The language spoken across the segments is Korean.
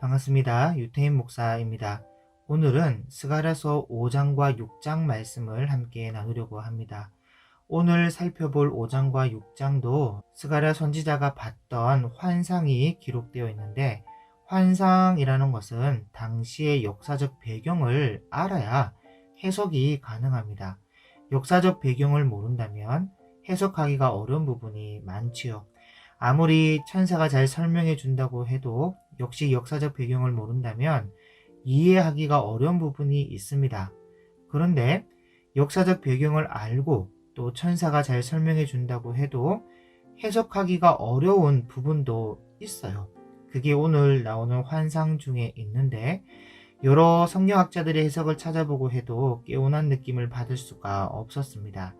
반갑습니다. 유태인 목사입니다. 오늘은 스가랴서 5장과 6장 말씀을 함께 나누려고 합니다. 오늘 살펴볼 5장과 6장도 스가랴 선지자가 봤던 환상이 기록되어 있는데, 환상이라는 것은 당시의 역사적 배경을 알아야 해석이 가능합니다. 역사적 배경을 모른다면 해석하기가 어려운 부분이 많지요. 아무리 천사가 잘 설명해 준다고 해도 역시 역사적 배경을 모른다면 이해하기가 어려운 부분이 있습니다. 그런데 역사적 배경을 알고 또 천사가 잘 설명해 준다고 해도 해석하기가 어려운 부분도 있어요. 그게 오늘 나오는 환상 중에 있는데, 여러 성경학자들의 해석을 찾아보고 해도 개운한 느낌을 받을 수가 없었습니다.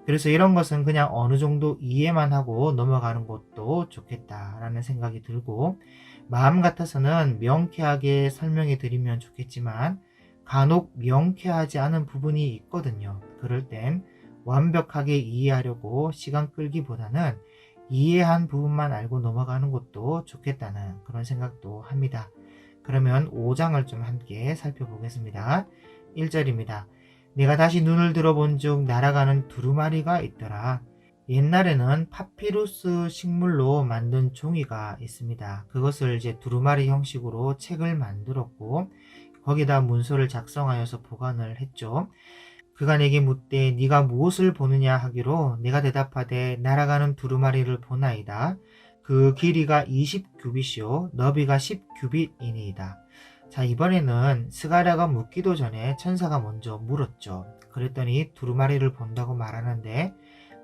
그래서 이런 것은 그냥 어느 정도 이해만 하고 넘어가는 것도 좋겠다라는 생각이 들고, 마음 같아서는 명쾌하게 설명해 드리면 좋겠지만 간혹 명쾌하지 않은 부분이 있거든요. 그럴 땐 완벽하게 이해하려고 시간 끌기보다는 이해한 부분만 알고 넘어가는 것도 좋겠다는 그런 생각도 합니다. 그러면 5장을 좀 함께 살펴보겠습니다. 1절입니다. 내가 다시 눈을 들어본 즉 날아가는 두루마리가 있더라. 옛날에는 파피루스 식물로 만든 종이가 있습니다. 그것을 이제 두루마리 형식으로 책을 만들었고 거기다 문서를 작성하여서 보관을 했죠. 그가 내게 묻되 네가 무엇을 보느냐 하기로 내가 대답하되 날아가는 두루마리를 보나이다. 그 길이가 20규빗이요 너비가 10규빗이니이다. 자, 이번에는 스가랴가 묻기도 전에 천사가 먼저 물었죠. 그랬더니 두루마리를 본다고 말하는데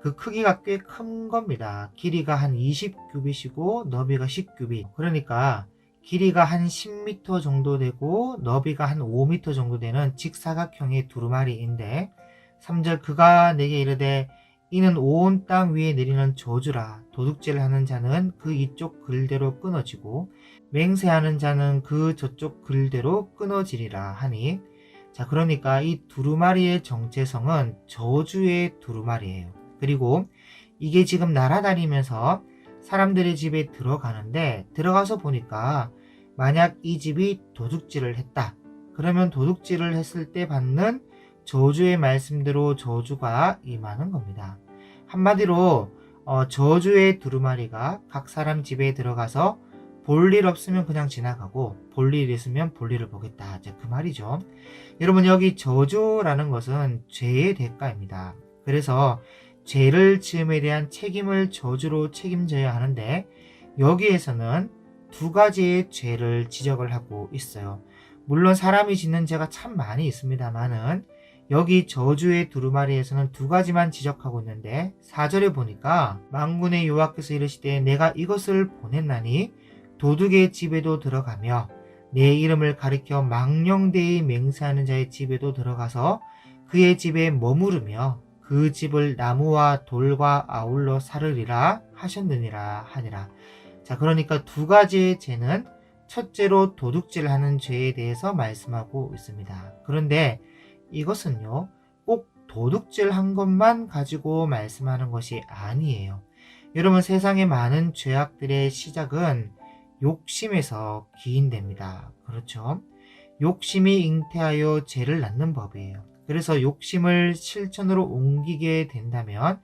그 크기가 꽤 큰 겁니다. 길이가 한 20규빗이고 너비가 10규빗. 그러니까 길이가 한 10m 정도 되고 너비가 한 5m 정도 되는 직사각형의 두루마리인데, 3절 그가 내게 이르되 이는 온 땅 위에 내리는 저주라. 도둑질하는 자는 그 이쪽 글대로 끊어지고 맹세하는 자는 그 저쪽 글대로 끊어지리라 하니, 자, 그러니까 이 두루마리의 정체성은 저주의 두루마리예요. 그리고 이게 지금 날아다니면서 사람들의 집에 들어가는데, 들어가서 보니까 만약 이 집이 도둑질을 했다. 그러면 도둑질을 했을 때 받는 저주의 말씀대로 저주가 임하는 겁니다. 한마디로 저주의 두루마리가 각 사람 집에 들어가서 볼일 없으면 그냥 지나가고 볼일 있으면 볼일을 보겠다. 그 말이죠. 여러분, 여기 저주라는 것은 죄의 대가입니다. 그래서 죄를 지음에 대한 책임을 저주로 책임져야 하는데, 여기에서는 두 가지의 죄를 지적을 하고 있어요. 물론 사람이 짓는 죄가 참 많이 있습니다만은 여기 저주의 두루마리에서는 두 가지만 지적하고 있는데, 4절에 보니까 만군의 여호와께서 이르시되 내가 이것을 보냈나니 도둑의 집에도 들어가며 내 이름을 가리켜 망령되이 맹세하는 자의 집에도 들어가서 그의 집에 머무르며 그 집을 나무와 돌과 아울러 사르리라 하셨느니라 하니라. 자, 그러니까 두 가지의 죄는 첫째로 도둑질하는 죄에 대해서 말씀하고 있습니다. 그런데 이것은요, 꼭 도둑질한 것만 가지고 말씀하는 것이 아니에요. 여러분, 세상의 많은 죄악들의 시작은 욕심에서 기인됩니다. 그렇죠? 욕심이 잉태하여 죄를 낳는 법이에요. 그래서 욕심을 실천으로 옮기게 된다면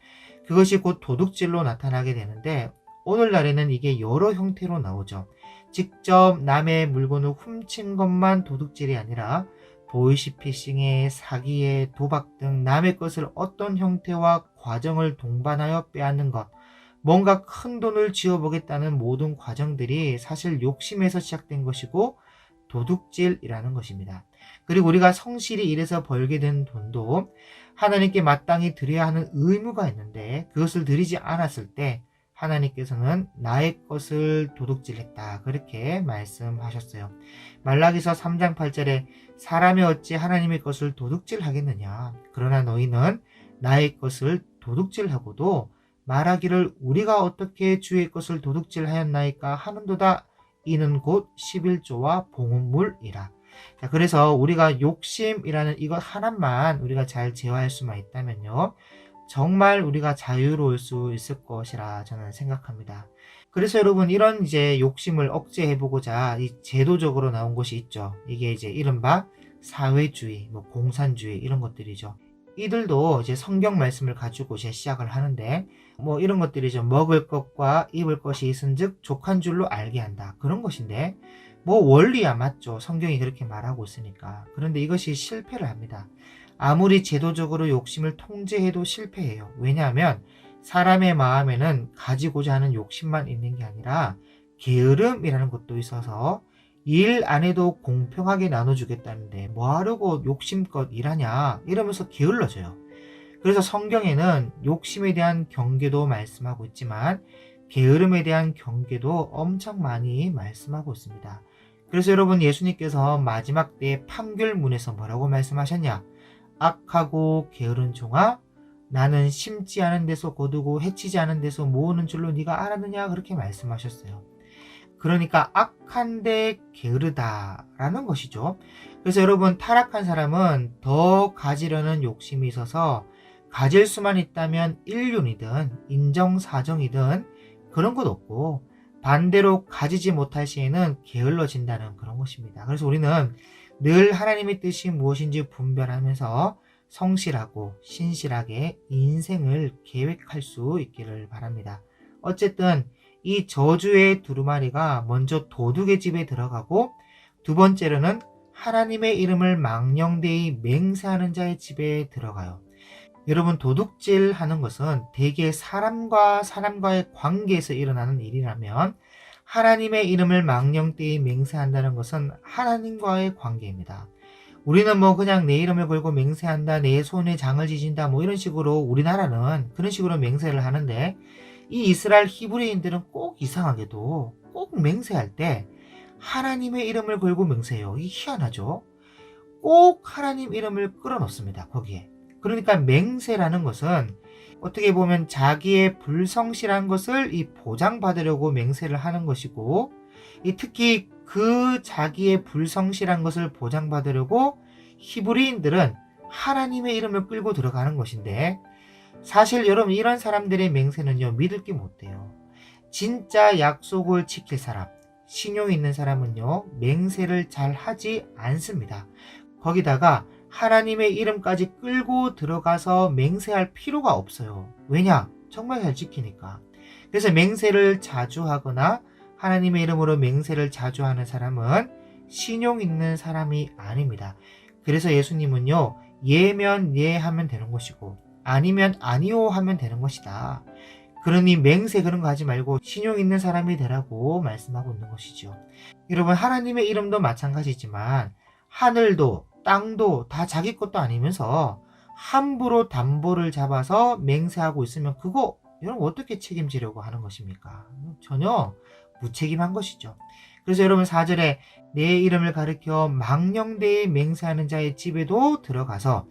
그것이 곧 도둑질로 나타나게 되는데, 오늘날에는 이게 여러 형태로 나오죠. 직접 남의 물건을 훔친 것만 도둑질이 아니라 보이시피싱에 사기에 도박 등 남의 것을 어떤 형태와 과정을 동반하여 빼앗는 것, 뭔가 큰 돈을 쥐어보겠다는 모든 과정들이 사실 욕심에서 시작된 것이고 도둑질이라는 것입니다. 그리고 우리가 성실히 일해서 벌게 된 돈도 하나님께 마땅히 드려야 하는 의무가 있는데, 그것을 드리지 않았을 때 하나님께서는 나의 것을 도둑질했다, 그렇게 말씀하셨어요. 말라기서 3장 8절에 사람이 어찌 하나님의 것을 도둑질하겠느냐, 그러나 너희는 나의 것을 도둑질하고도 말하기를 우리가 어떻게 주의 것을 도둑질하였나이까 하는도다. 이는 곧 11조와 봉헌물이라. 자, 그래서 우리가 욕심이라는 이것 하나만 우리가 잘 제어할 수만 있다면요, 정말 우리가 자유로울 수 있을 것이라 저는 생각합니다. 그래서 여러분 이런 이제 욕심을 억제해보고자 이 제도적으로 나온 것이 있죠. 이게 이제 이른바 사회주의, 공산주의 이런 것들이죠. 이들도 이제 성경 말씀을 가지고 이제 시작을 하는데 이런 것들이죠. 먹을 것과 입을 것이 있은즉 족한 줄로 알게 한다. 그런 것인데 원리야 맞죠. 성경이 그렇게 말하고 있으니까. 그런데 이것이 실패를 합니다. 아무리 제도적으로 욕심을 통제해도 실패해요. 왜냐하면 사람의 마음에는 가지고자 하는 욕심만 있는 게 아니라 게으름이라는 것도 있어서 일 안 해도 공평하게 나눠주겠다는데 뭐하려고 욕심껏 일하냐 이러면서 게을러져요. 그래서 성경에는 욕심에 대한 경계도 말씀하고 있지만 게으름에 대한 경계도 엄청 많이 말씀하고 있습니다. 그래서 여러분 예수님께서 마지막 때 판결문에서 뭐라고 말씀하셨냐? 악하고 게으른 종아, 나는 심지 않은 데서 거두고 해치지 않은 데서 모으는 줄로 네가 알았느냐? 그렇게 말씀하셨어요. 그러니까 악한데 게으르다라는 것이죠. 그래서 여러분 타락한 사람은 더 가지려는 욕심이 있어서 가질 수만 있다면 인륜이든 인정사정이든 그런 것 없고 반대로 가지지 못할 시에는 게을러진다는 그런 것입니다. 그래서 우리는 늘 하나님의 뜻이 무엇인지 분별하면서 성실하고 신실하게 인생을 계획할 수 있기를 바랍니다. 어쨌든 이 저주의 두루마리가 먼저 도둑의 집에 들어가고 두 번째로는 하나님의 이름을 망령되이 맹세하는 자의 집에 들어가요. 여러분 도둑질 하는 것은 대개 사람과 사람과의 관계에서 일어나는 일이라면 하나님의 이름을 망령되이 맹세한다는 것은 하나님과의 관계입니다. 우리는 그냥 내 이름을 걸고 맹세한다, 내 손에 장을 지진다 이런 식으로 우리나라는 그런 식으로 맹세를 하는데 이 이스라엘 히브리인들은 꼭 이상하게도 꼭 맹세할 때 하나님의 이름을 걸고 맹세해요. 이 희한하죠? 꼭 하나님 이름을 끌어넣습니다. 거기에. 그러니까 맹세라는 것은 어떻게 보면 자기의 불성실한 것을 보장받으려고 맹세를 하는 것이고 특히 그 자기의 불성실한 것을 보장받으려고 히브리인들은 하나님의 이름을 끌고 들어가는 것인데 사실 여러분 이런 사람들의 맹세는요 믿을 게 못 돼요. 진짜 약속을 지킬 사람, 신용 있는 사람은요 맹세를 잘 하지 않습니다. 거기다가 하나님의 이름까지 끌고 들어가서 맹세할 필요가 없어요. 왜냐? 정말 잘 지키니까. 그래서 맹세를 자주 하거나 하나님의 이름으로 맹세를 자주 하는 사람은 신용 있는 사람이 아닙니다. 그래서 예수님은요 예면 예 하면 되는 것이고 아니면 아니오 하면 되는 것이다. 그러니 맹세 그런 거 하지 말고 신용 있는 사람이 되라고 말씀하고 있는 것이죠. 여러분 하나님의 이름도 마찬가지지만 하늘도 땅도 다 자기 것도 아니면서 함부로 담보를 잡아서 맹세하고 있으면 그거 여러분 어떻게 책임지려고 하는 것입니까? 전혀 무책임한 것이죠. 그래서 여러분 4절에 내 이름을 가리켜 망령되이 맹세하는 자의 집에도 들어가서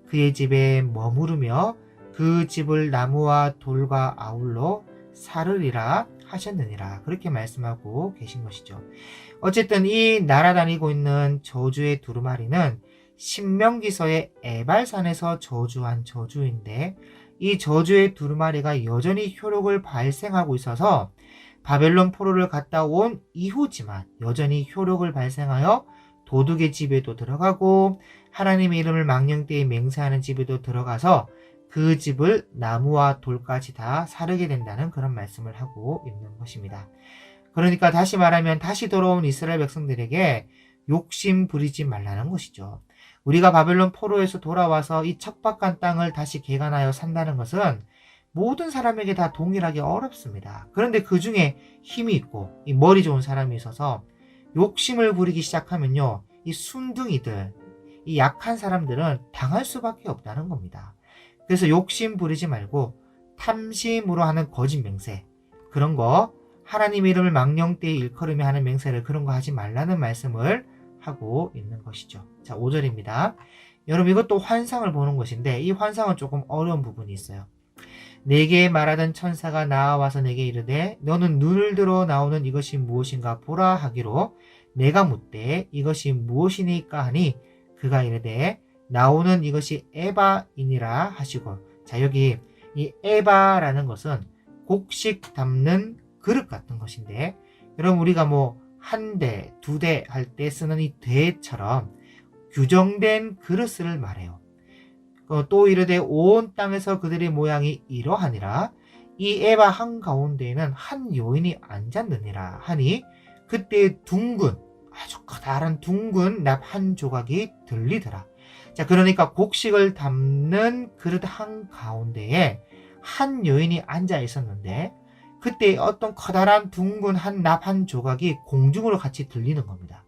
그의 집에 머무르며 그 집을 나무와 돌과 아울러 사르리라 하셨느니라. 그렇게 말씀하고 계신 것이죠. 어쨌든 이 날아다니고 있는 저주의 두루마리는 신명기서의 에발산에서 저주한 저주인데 이 저주의 두루마리가 여전히 효력을 발생하고 있어서 바벨론 포로를 갔다 온 이후지만 여전히 효력을 발생하여 도둑의 집에도 들어가고 하나님의 이름을 망령되이 맹세하는 집에도 들어가서 그 집을 나무와 돌까지 다 사르게 된다는 그런 말씀을 하고 있는 것입니다. 그러니까 다시 말하면 다시 돌아온 이스라엘 백성들에게 욕심 부리지 말라는 것이죠. 우리가 바벨론 포로에서 돌아와서 이 척박한 땅을 다시 개간하여 산다는 것은 모든 사람에게 다 동일하게 어렵습니다. 그런데 그 중에 힘이 있고 이 머리 좋은 사람이 있어서 욕심을 부리기 시작하면요, 이 순둥이들, 이 약한 사람들은 당할 수밖에 없다는 겁니다. 그래서 욕심 부리지 말고 탐심으로 하는 거짓 맹세, 그런 거, 하나님 이름을 망령되이 일컬으며 하는 맹세를 그런 거 하지 말라는 말씀을 하고 있는 것이죠. 자, 5절입니다. 여러분 이것도 환상을 보는 것인데 이 환상은 조금 어려운 부분이 있어요. 내게 말하던 천사가 나와서 내게 이르되 너는 눈을 들어 나오는 이것이 무엇인가 보라 하기로 내가 묻되 이것이 무엇이니까 하니 그가 이르되 나오는 이것이 에바이니라 하시고, 자 여기 이 에바라는 것은 곡식 담는 그릇 같은 것인데, 여러분 우리가 뭐 한 대, 두 대 할 때 쓰는 이 대처럼 규정된 그릇을 말해요. 또 이르되 온 땅에서 그들의 모양이 이러하니라. 이 에바 한가운데에는 한 여인이 앉았느니라 하니 그때 둥근, 아주 커다란 둥근 납 한 조각이 들리더라. 자, 그러니까 곡식을 담는 그릇 한가운데에 한 여인이 앉아 있었는데, 그때 어떤 커다란 둥근 한 납 한 조각이 공중으로 같이 들리는 겁니다.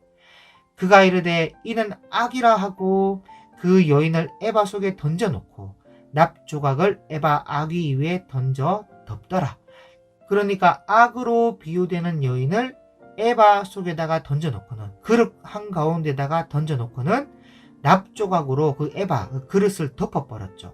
그가 이르되 이는 악이라 하고 그 여인을 에바 속에 던져놓고 납 조각을 에바 아귀 위에 던져 덮더라. 그러니까 악으로 비유되는 여인을 에바 속에다가 던져놓고는, 그릇 한가운데다가 던져놓고는 납 조각으로 그 에바 그 그릇을 덮어버렸죠.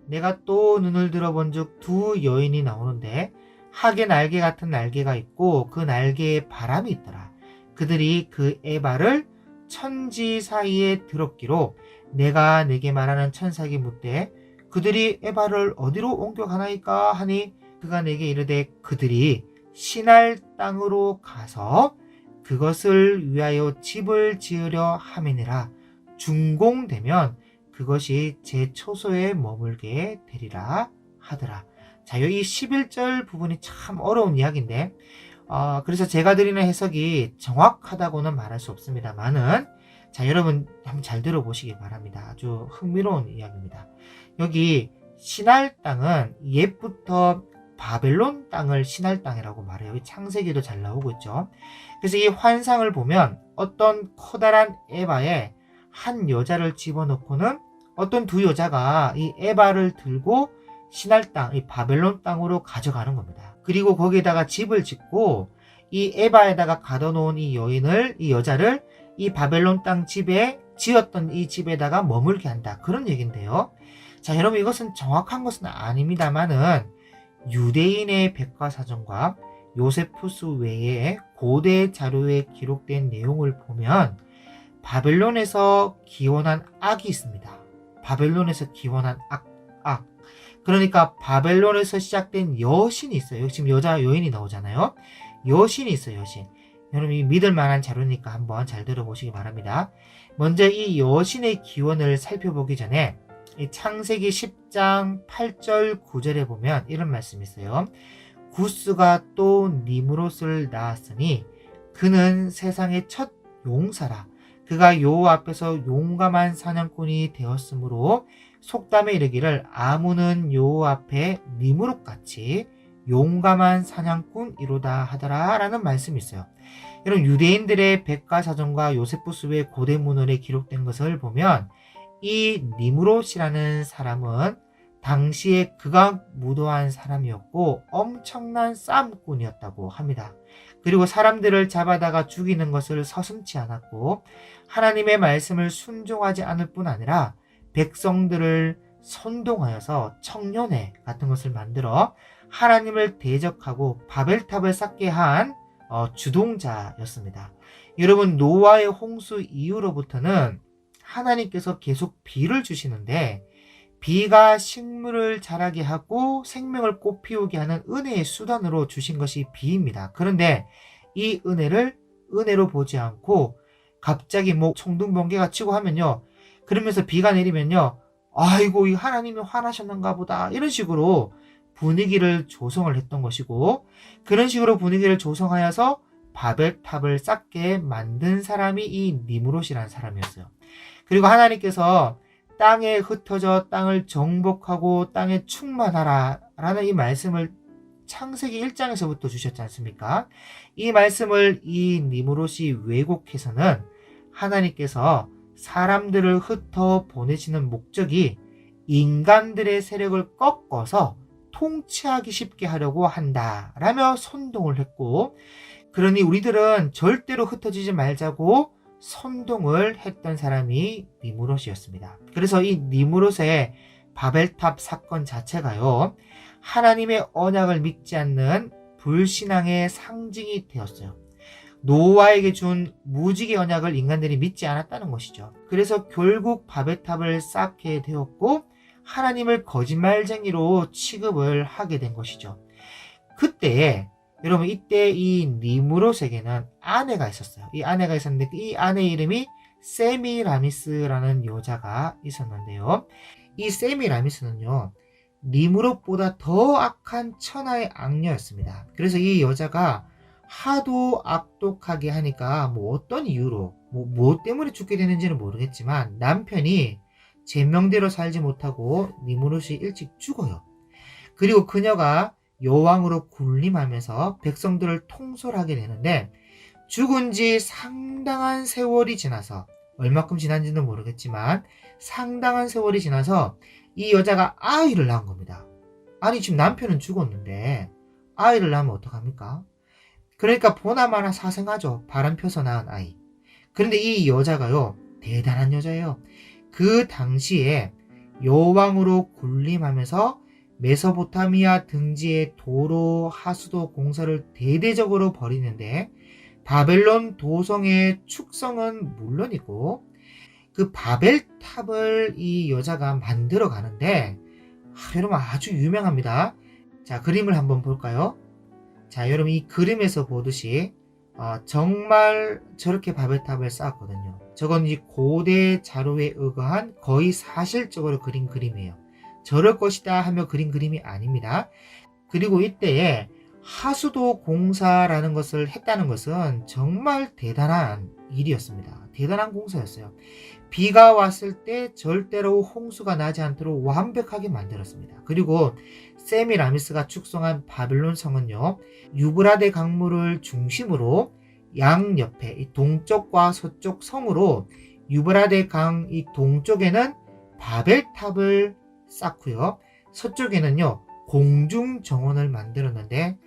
내가 또 눈을 들어본즉 두 여인이 나오는데 학의 날개 같은 날개가 있고 그 날개에 바람이 있더라. 그들이 그 에바를 천지 사이에 들었기로 내가 내게 말하는 천사에게 묻되 그들이 에바를 어디로 옮겨가나이까 하니 그가 내게 이르되 그들이 시날 땅으로 가서 그것을 위하여 집을 지으려 함이니라. 준공되면 그것이 제 초소에 머물게 되리라 하더라. 자, 이 11절 부분이 참 어려운 이야기인데, 그래서 제가 드리는 해석이 정확하다고는 말할 수 없습니다만은, 자, 여러분 한번 잘 들어보시기 바랍니다. 아주 흥미로운 이야기입니다. 여기 시날 땅은 옛부터 바벨론 땅을 시날 땅이라고 말해요. 창세기도 잘 나오고 있죠. 그래서 이 환상을 보면 어떤 커다란 에바에 한 여자를 집어넣고는 어떤 두 여자가 이 에바를 들고 시날 땅, 이 바벨론 땅으로 가져가는 겁니다. 그리고 거기에다가 집을 짓고 이 에바에다가 가둬놓은 이 여자를 이 바벨론 땅 집에 지었던 이 집에다가 머물게 한다. 그런 얘기인데요. 자, 여러분 이것은 정확한 것은 아닙니다만은 유대인의 백과사전과 요세푸스 외에 고대 자료에 기록된 내용을 보면 바벨론에서 기원한 악이 있습니다. 바벨론에서 기원한 악. 그러니까 바벨론에서 시작된 여신이 있어요. 지금 여인이 나오잖아요. 여신이 있어요, 여신. 여러분 이 믿을 만한 자료니까 한번 잘 들어보시기 바랍니다. 먼저 이 여신의 기원을 살펴보기 전에 이 창세기 10장 8절 9절에 보면 이런 말씀이 있어요. 구스가 또 니므롯을 낳았으니 그는 세상의 첫 용사라. 그가 여호와 앞에서 용감한 사냥꾼이 되었으므로 속담에 이르기를 아무는 여호와 앞에 니므롯같이 용감한 사냥꾼이로다 하더라 라는 말씀이 있어요. 여러분 유대인들의 백과사전과 요세푸스의 고대 문헌에 기록된 것을 보면 이 니므롯이라는 사람은 당시에 극악무도한 사람이었고 엄청난 싸움꾼이었다고 합니다. 그리고 사람들을 잡아다가 죽이는 것을 서슴지 않았고 하나님의 말씀을 순종하지 않을 뿐 아니라 백성들을 선동하여서 청년회 같은 것을 만들어 하나님을 대적하고 바벨탑을 쌓게 한 주동자였습니다. 여러분 노아의 홍수 이후로부터는 하나님께서 계속 비를 주시는데 비가 식물을 자라게 하고 생명을 꽃피우게 하는 은혜의 수단으로 주신 것이 비입니다. 그런데 이 은혜를 은혜로 보지 않고 갑자기 뭐 총등번개가 치고 하면요. 그러면서 비가 내리면요. 아이고 이 하나님이 화나셨는가 보다 이런 식으로 분위기를 조성을 했던 것이고 그런 식으로 분위기를 조성하여서 바벨탑을 쌓게 만든 사람이 이 니므롯이라는 사람이었어요. 그리고 하나님께서 땅에 흩어져 땅을 정복하고 땅에 충만하라 라는 이 말씀을 창세기 1장에서부터 주셨지 않습니까? 이 말씀을 이 니므롯이 왜곡해서는 하나님께서 사람들을 흩어 보내시는 목적이 인간들의 세력을 꺾어서 통치하기 쉽게 하려고 한다라며 선동을 했고 그러니 우리들은 절대로 흩어지지 말자고 선동을 했던 사람이 니므롯이었습니다. 그래서 이 니므롯의 바벨탑 사건 자체가요. 하나님의 언약을 믿지 않는 불신앙의 상징이 되었어요. 노아에게 준 무지개 언약을 인간들이 믿지 않았다는 것이죠. 그래서 결국 바벨탑을 쌓게 되었고 하나님을 거짓말쟁이로 취급을 하게 된 것이죠. 그때 여러분 이때 이 니무롯에게는 아내가 있었어요. 이 아내가 있었는데 이 아내 이름이 세미라미스라는 여자가 있었는데요. 이 세미라미스는요, 니무롯보다 더 악한 천하의 악녀였습니다. 그래서 이 여자가 하도 악독하게 하니까 어떤 이유로 무엇 때문에 죽게 되는지는 모르겠지만 남편이 제 명대로 살지 못하고 니무롯이 일찍 죽어요. 그리고 그녀가 여왕으로 군림하면서 백성들을 통솔하게 되는데 죽은 지 상당한 세월이 지나서 얼마큼 지난지는 모르겠지만 상당한 세월이 지나서 이 여자가 아이를 낳은 겁니다. 아니 지금 남편은 죽었는데 아이를 낳으면 어떡합니까? 그러니까 보나마나 사생하죠. 바람 펴서 낳은 아이. 그런데 이 여자가요 대단한 여자예요. 그 당시에 여왕으로 군림하면서 메소포타미아 등지의 도로 하수도 공사를 대대적으로 벌이는데 바벨론 도성의 축성은 물론이고 그 바벨탑을 이 여자가 만들어 가는데 여러분 아주 유명합니다. 자, 그림을 한번 볼까요? 자, 여러분 이 그림에서 보듯이 정말 저렇게 바벨탑을 쌓았거든요. 저건 이 고대 자료에 의거한 거의 사실적으로 그린 그림이에요. 저럴 것이다 하며 그린 그림이 아닙니다. 그리고 이때에 하수도 공사라는 것을 했다는 것은 정말 대단한 일이었습니다. 대단한 공사였어요. 비가 왔을 때 절대로 홍수가 나지 않도록 완벽하게 만들었습니다. 그리고 세미라미스가 축성한 바벨론 성은요, 유브라데 강물을 중심으로 양옆에 이 동쪽과 서쪽 성으로 유브라데 강 이 동쪽에는 바벨탑을 쌓고요, 서쪽에는요 공중정원을 만들었는데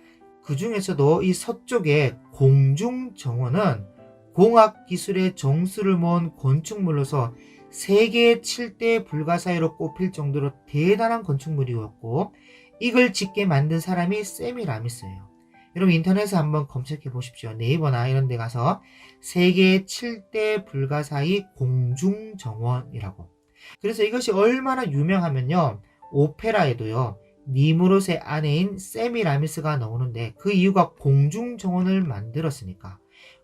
그 중에서도 이 서쪽의 공중정원은 공학기술의 정수를 모은 건축물로서 세계 7대 불가사의로 꼽힐 정도로 대단한 건축물이었고 이걸 짓게 만든 사람이 세미라미스예요. 여러분 인터넷에 한번 검색해 보십시오. 네이버나 이런 데 가서 세계 7대 불가사의 공중정원이라고. 그래서 이것이 얼마나 유명하면요, 오페라에도요 니무롯의 아내인 세미라미스가 나오는데 그 이유가 공중정원을 만들었으니까.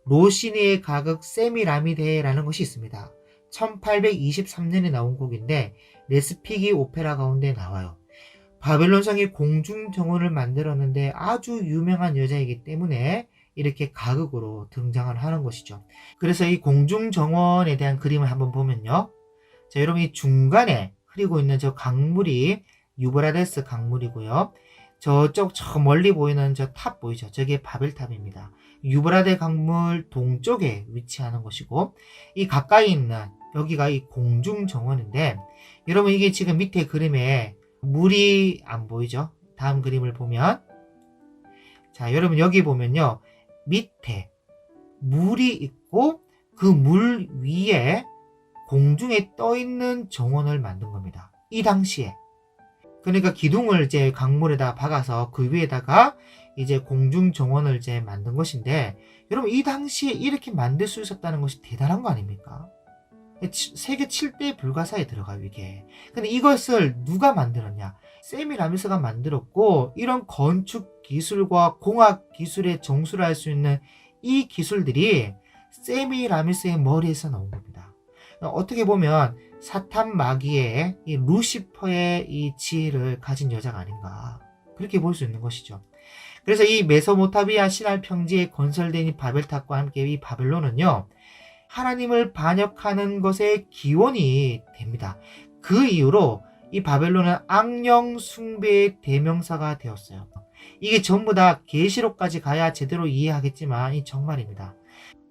로시니의 가극 세미라미데라는 것이 있습니다. 1823년에 나온 곡인데 레스피기 오페라 가운데 나와요. 바벨론 성이 공중정원을 만들었는데 아주 유명한 여자이기 때문에 이렇게 가극으로 등장을 하는 것이죠. 그래서 이 공중정원에 대한 그림을 한번 보면요, 자, 여러분 이 중간에 흐르고 있는 저 강물이 유브라데스 강물이고요. 저쪽 저 멀리 보이는 저 탑 보이죠? 저게 바벨탑입니다. 유브라데 강물 동쪽에 위치하는 것이고 이 가까이 있는 여기가 이 공중정원인데 여러분 이게 지금 밑에 그림에 물이 안 보이죠? 다음 그림을 보면 자, 여러분 여기 보면요 밑에 물이 있고 그 물 위에 공중에 떠 있는 정원을 만든 겁니다. 이 당시에. 그러니까 기둥을 이제 강물에다 박아서 그 위에다가 이제 공중 정원을 이제 만든 것인데 여러분 이 당시에 이렇게 만들 수 있었다는 것이 대단한 거 아닙니까? 세계 7대 불가사에 들어가요 이게. 근데 이것을 누가 만들었냐? 세미라미스가 만들었고 이런 건축 기술과 공학 기술의 정수를 할 수 있는 이 기술들이 세미라미스의 머리에서 나온 겁니다. 어떻게 보면 사탄 마귀의 이 루시퍼의 이 지혜를 가진 여자가 아닌가 그렇게 볼 수 있는 것이죠. 그래서 이 메소포타미아 신할 평지에 건설된 이 바벨탑과 함께 이 바벨론은요 하나님을 반역하는 것의 기원이 됩니다. 그 이후로 이 바벨론은 악령 숭배의 대명사가 되었어요. 이게 전부 다 계시록까지 가야 제대로 이해하겠지만 이 정말입니다.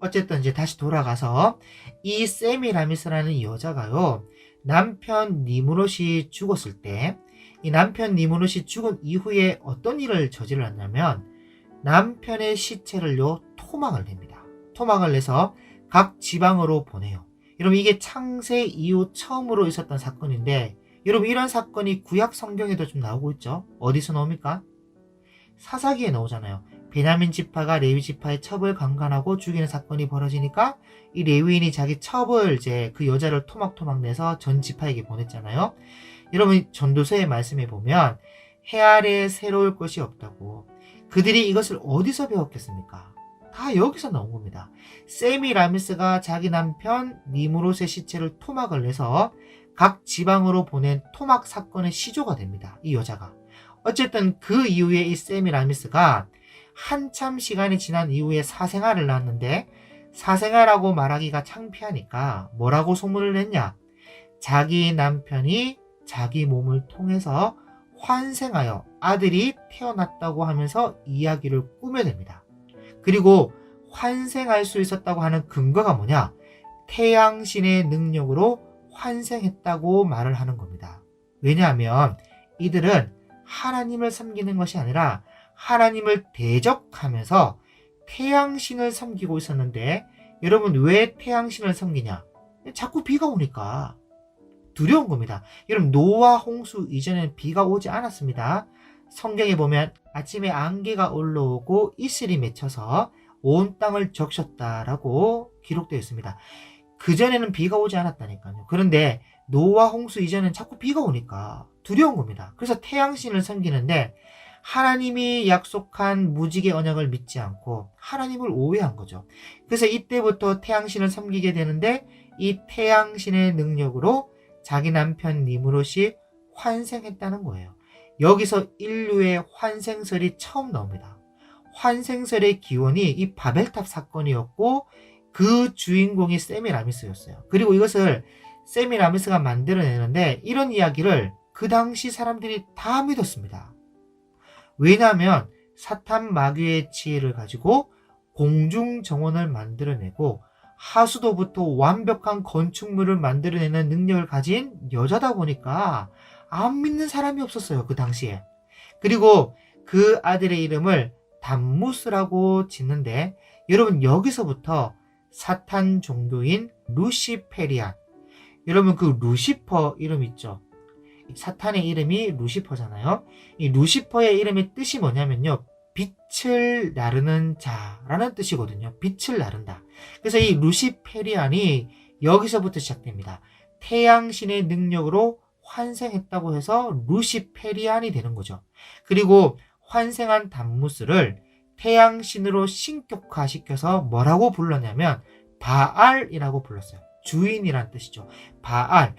어쨌든 이제 다시 돌아가서 이 세미라미스라는 여자가요 남편 니무롯이 죽었을 때 이 남편 니무롯이 죽은 이후에 어떤 일을 저질렀냐면 남편의 시체를요 토막을 냅니다. 토막을 내서 각 지방으로 보내요. 여러분 이게 창세 이후 처음으로 있었던 사건인데 여러분 이런 사건이 구약 성경에도 좀 나오고 있죠. 어디서 나옵니까? 사사기에 나오잖아요. 베냐민 지파가 레위 지파의 첩을 강간하고 죽이는 사건이 벌어지니까 이 레위인이 자기 첩을 이제 그 여자를 토막토막 내서 전 지파에게 보냈잖아요. 여러분 전도서의 말씀에 보면 해 아래 새로울 것이 없다고. 그들이 이것을 어디서 배웠겠습니까? 다 여기서 나온 겁니다. 세미라미스가 자기 남편 니무롯의 시체를 토막을 내서 각 지방으로 보낸 토막 사건의 시조가 됩니다. 이 여자가. 어쨌든 그 이후에 이 세미라미스가 한참 시간이 지난 이후에 사생아를 낳았는데, 사생아라고 말하기가 창피하니까 뭐라고 소문을 냈냐? 자기 남편이 자기 몸을 통해서 환생하여 아들이 태어났다고 하면서 이야기를 꾸며냅니다. 그리고 환생할 수 있었다고 하는 근거가 뭐냐? 태양신의 능력으로 환생했다고 말을 하는 겁니다. 왜냐하면 이들은 하나님을 섬기는 것이 아니라 하나님을 대적하면서 태양신을 섬기고 있었는데, 여러분 왜 태양신을 섬기냐? 자꾸 비가 오니까 두려운 겁니다. 여러분 노아 홍수 이전에는 비가 오지 않았습니다. 성경에 보면 아침에 안개가 올라오고 이슬이 맺혀서 온 땅을 적셨다라고 기록되어 있습니다. 그전에는 비가 오지 않았다니까요. 그런데 노아 홍수 이전에는 자꾸 비가 오니까 두려운 겁니다. 그래서 태양신을 섬기는데 하나님이 약속한 무지개 언약을 믿지 않고 하나님을 오해한 거죠. 그래서 이때부터 태양신을 섬기게 되는데, 이 태양신의 능력으로 자기 남편 니무롯이 환생했다는 거예요. 여기서 인류의 환생설이 처음 나옵니다. 환생설의 기원이 이 바벨탑 사건이었고 그 주인공이 세미라미스였어요. 그리고 이것을 세미라미스가 만들어내는데 이런 이야기를 그 당시 사람들이 다 믿었습니다. 왜냐하면 사탄 마귀의 지혜를 가지고 공중정원을 만들어내고 하수도부터 완벽한 건축물을 만들어내는 능력을 가진 여자다 보니까 안 믿는 사람이 없었어요, 그 당시에. 그리고 그 아들의 이름을 담무스라고 짓는데, 여러분 여기서부터 사탄 종교인 루시페리안, 여러분 그 루시퍼 이름 있죠? 사탄의 이름이 루시퍼잖아요. 이 루시퍼의 이름의 뜻이 뭐냐면요, 빛을 나르는 자라는 뜻이거든요. 빛을 나른다. 그래서 이 루시페리안이 여기서부터 시작됩니다. 태양신의 능력으로 환생했다고 해서 루시페리안이 되는 거죠. 그리고 환생한 담무스를 태양신으로 신격화시켜서 뭐라고 불렀냐면 바알이라고 불렀어요. 주인이란 뜻이죠. 바알.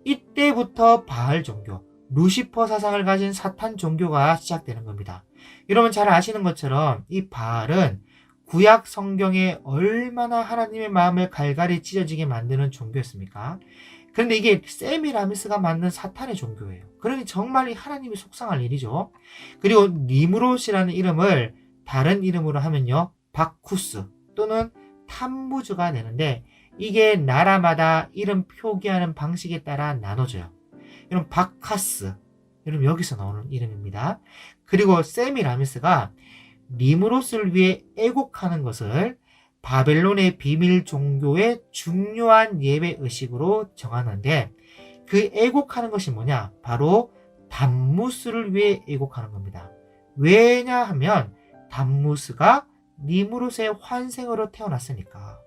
이때부터 바알 종교, 루시퍼 사상을 가진 사탄 종교가 시작되는 겁니다. 여러분 잘 아시는 것처럼 이 바알은 구약 성경에 얼마나 하나님의 마음을 갈갈이 찢어지게 만드는 종교였습니까? 그런데 이게 세미라미스가 만든 사탄의 종교예요. 그러니 정말 이 하나님이 속상할 일이죠. 그리고 니무롯이라는 이름을 다른 이름으로 하면요, 바쿠스 또는 탐무즈가 되는데, 이게 나라마다 이름 표기하는 방식에 따라 나눠져요. 여러분 바카스, 여러분 여기서 나오는 이름입니다. 그리고 세미라미스가 니무롯을 위해 애곡하는 것을 바벨론의 비밀 종교의 중요한 예배 의식으로 정하는데, 그 애곡하는 것이 뭐냐? 바로 담무스를 위해 애곡하는 겁니다. 왜냐하면 담무스가 니무롯의 환생으로 태어났으니까.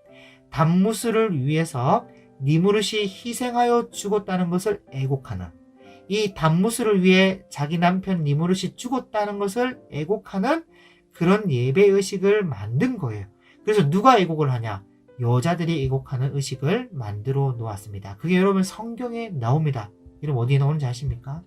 담무스를 위해서 니무롯이 희생하여 죽었다는 것을 애곡하는, 이 담무스를 위해 자기 남편 니무롯이 죽었다는 것을 애곡하는 그런 예배의식을 만든 거예요. 그래서 누가 애곡을 하냐? 여자들이 애곡하는 의식을 만들어 놓았습니다. 그게 여러분 성경에 나옵니다. 여러분 어디에 나오는지 아십니까?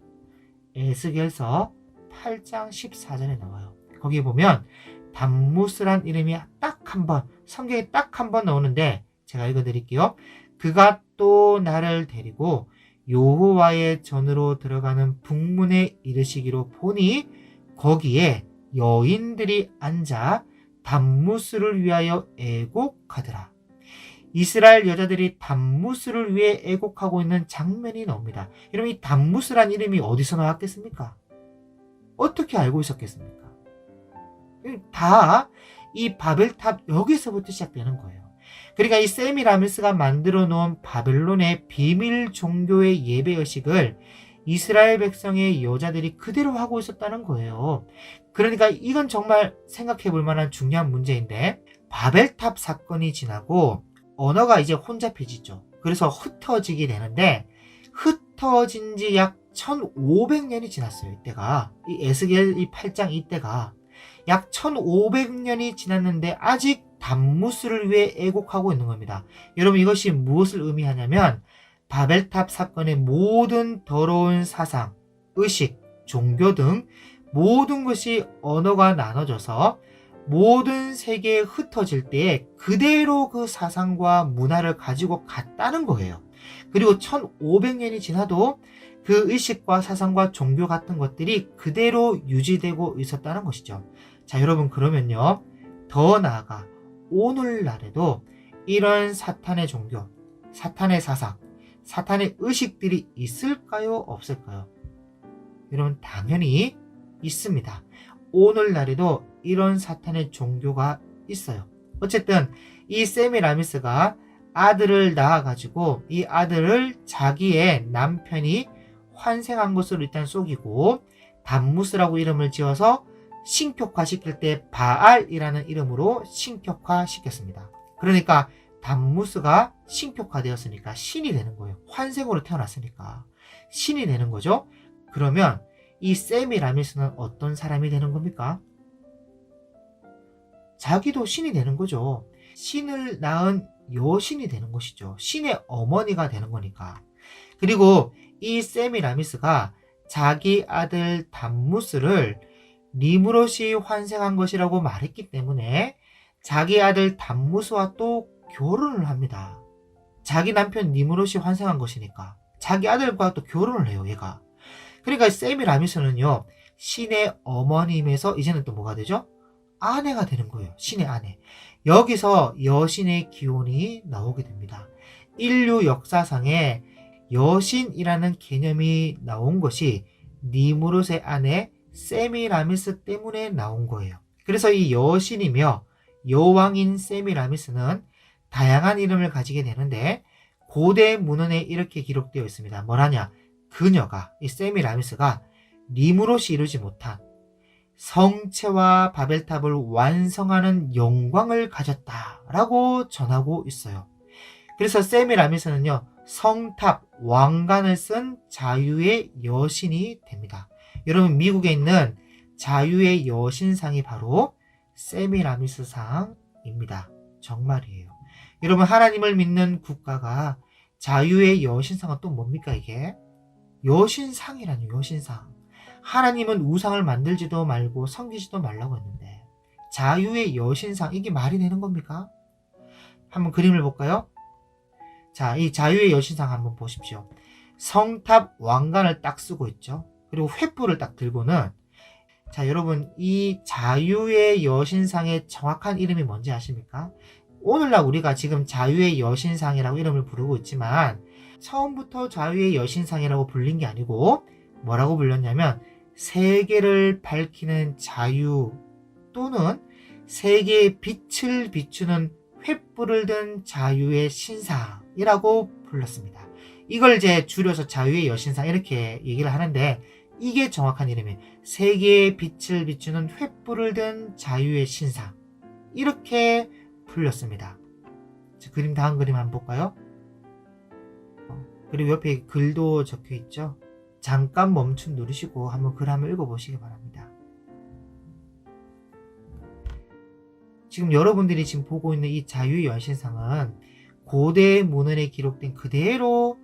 에스겔서 8장 14절에 나와요. 거기에 보면 담무스란 이름이 딱 한 번, 성경에 딱 한 번 나오는데 제가 읽어드릴게요. 그가 또 나를 데리고 여호와의 전으로 들어가는 북문에 이르시기로 보니 거기에 여인들이 앉아 담무스를 위하여 애곡하더라. 이스라엘 여자들이 담무스를 위해 애곡하고 있는 장면이 나옵니다. 여러분 이 담무스란 이름이 어디서 나왔겠습니까? 어떻게 알고 있었겠습니까? 다 이 바벨탑 여기서부터 시작되는 거예요. 그러니까 이 세미라미스가 만들어 놓은 바벨론의 비밀 종교의 예배의식을 이스라엘 백성의 여자들이 그대로 하고 있었다는 거예요. 그러니까 이건 정말 생각해 볼 만한 중요한 문제인데, 바벨탑 사건이 지나고 언어가 이제 혼잡해지죠. 그래서 흩어지게 되는데, 흩어진 지 약 1500년이 지났어요. 이때가 이 에스겔 이 8장 이때가 약 1500년이 지났는데 아직 담무스를 위해 애곡하고 있는 겁니다. 여러분 이것이 무엇을 의미하냐면 바벨탑 사건의 모든 더러운 사상, 의식, 종교 등 모든 것이 언어가 나눠져서 모든 세계에 흩어질 때에 그대로 그 사상과 문화를 가지고 갔다는 거예요. 그리고 1500년이 지나도 그 의식과 사상과 종교 같은 것들이 그대로 유지되고 있었다는 것이죠. 자, 여러분 그러면요. 더 나아가 오늘날에도 이런 사탄의 종교, 사탄의 사상, 사탄의 의식들이 있을까요? 없을까요? 여러분 당연히 있습니다. 오늘날에도 이런 사탄의 종교가 있어요. 어쨌든 이 세미라미스가 아들을 낳아가지고 이 아들을 자기의 남편이 환생한 것으로 일단 속이고 담무스라고 이름을 지어서 신격화시킬 때 바알이라는 이름으로 신격화시켰습니다. 그러니까 담무스가 신격화되었으니까 신이 되는 거예요. 환생으로 태어났으니까 신이 되는 거죠. 그러면 이 세미라미스는 어떤 사람이 되는 겁니까? 자기도 신이 되는 거죠. 신을 낳은 여신이 되는 것이죠. 신의 어머니가 되는 거니까. 그리고 이 세미라미스가 자기 아들 담무스를 니무롯이 환생한 것이라고 말했기 때문에 자기 아들 담무스와 또 결혼을 합니다. 자기 남편 니무롯이 환생한 것이니까 자기 아들과 또 결혼을 해요, 얘가. 그러니까 세미라미스는요, 신의 어머님에서 이제는 또 뭐가 되죠? 아내가 되는 거예요. 신의 아내. 여기서 여신의 기원이 나오게 됩니다. 인류 역사상에 여신이라는 개념이 나온 것이 니무롯의 아내 세미라미스 때문에 나온 거예요. 그래서 이 여신이며 여왕인 세미라미스는 다양한 이름을 가지게 되는데 고대 문헌에 이렇게 기록되어 있습니다. 뭐라냐? 그녀가, 이 세미라미스가 니무롯이 이루지 못한 성체와 바벨탑을 완성하는 영광을 가졌다라고 전하고 있어요. 그래서 세미라미스는요, 성탑, 왕관을 쓴 자유의 여신이 됩니다. 여러분 미국에 있는 자유의 여신상이 바로 세미라미스상입니다. 정말이에요. 여러분 하나님을 믿는 국가가 자유의 여신상은 또 뭡니까 이게? 여신상이라뇨, 여신상. 하나님은 우상을 만들지도 말고 섬기지도 말라고 했는데 자유의 여신상, 이게 말이 되는 겁니까? 한번 그림을 볼까요? 자, 이 자유의 여신상 한번 보십시오. 성탑 왕관을 딱 쓰고 있죠. 그리고 횃불을 딱 들고는, 자, 여러분 이 자유의 여신상의 정확한 이름이 뭔지 아십니까? 오늘날 우리가 지금 자유의 여신상이라고 이름을 부르고 있지만 처음부터 자유의 여신상이라고 불린 게 아니고 뭐라고 불렸냐면 세계를 밝히는 자유 또는 세계의 빛을 비추는 횃불을 든 자유의 신상이라고 불렀습니다. 이걸 이제 줄여서 자유의 여신상 이렇게 얘기를 하는데 이게 정확한 이름이에요. 세계의 빛을 비추는 횃불을 든 자유의 신상, 이렇게 불렸습니다. 그림 다음 그림 한번 볼까요? 그리고 옆에 글도 적혀 있죠. 잠깐 멈춤 누르시고 한번 글 한번 읽어보시기 바랍니다. 지금 여러분들이 지금 보고 있는 이 자유의 여신상은 고대 문헌에 기록된 그대로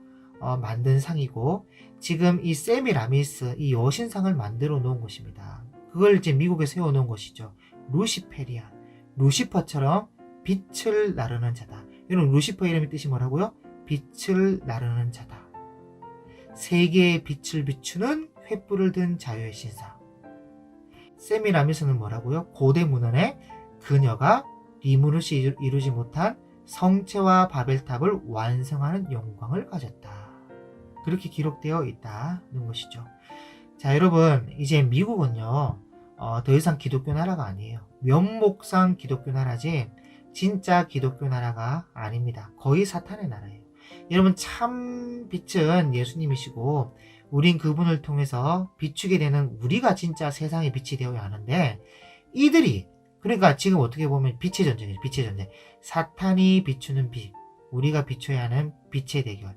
만든 상이고 지금 이 세미라미스, 이 여신상을 만들어 놓은 것입니다. 그걸 이제 미국에 세워 놓은 것이죠. 루시페리안, 루시퍼처럼 빛을 나르는 자다. 여러분 루시퍼 이름의 뜻이 뭐라고요? 빛을 나르는 자다. 세계의 빛을 비추는 횃불을 든 자유의 신상. 세미라미스는 뭐라고요? 고대 문헌에 그녀가 니무롯이 이루지 못한 성체와 바벨탑을 완성하는 영광을 가졌다. 그렇게 기록되어 있다는 것이죠. 자, 여러분 이제 미국은요 더 이상 기독교 나라가 아니에요. 면목상 기독교 나라지 진짜 기독교 나라가 아닙니다. 거의 사탄의 나라예요. 여러분 참 빛은 예수님이시고 우린 그분을 통해서 비추게 되는 우리가 진짜 세상의 빛이 되어야 하는데 이들이, 그러니까 지금 어떻게 보면 빛의 전쟁이에요. 빛의 전쟁. 사탄이 비추는 빛, 우리가 비춰야 하는 빛의 대결.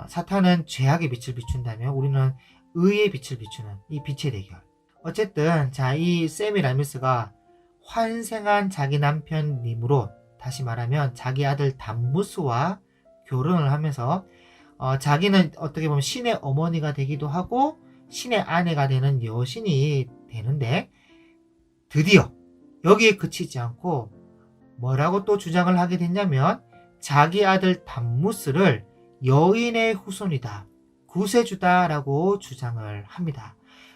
사탄은 죄악의 빛을 비춘다면 우리는 의의 빛을 비추는 이 빛의 대결. 어쨌든 이 세미라미스가 환생한 자기 남편 님으로, 다시 말하면 자기 아들 담무스와 결혼을 하면서 자기는 어떻게 보면 신의 어머니가 되기도 하고 신의 아내가 되는 여신이 되는데, 드디어 여기에 그치지 않고 뭐라고 또 주장을 하게 됐냐면 자기 아들 담무스를 여인의 후손이다, 구세주다라고 주장을 합니다.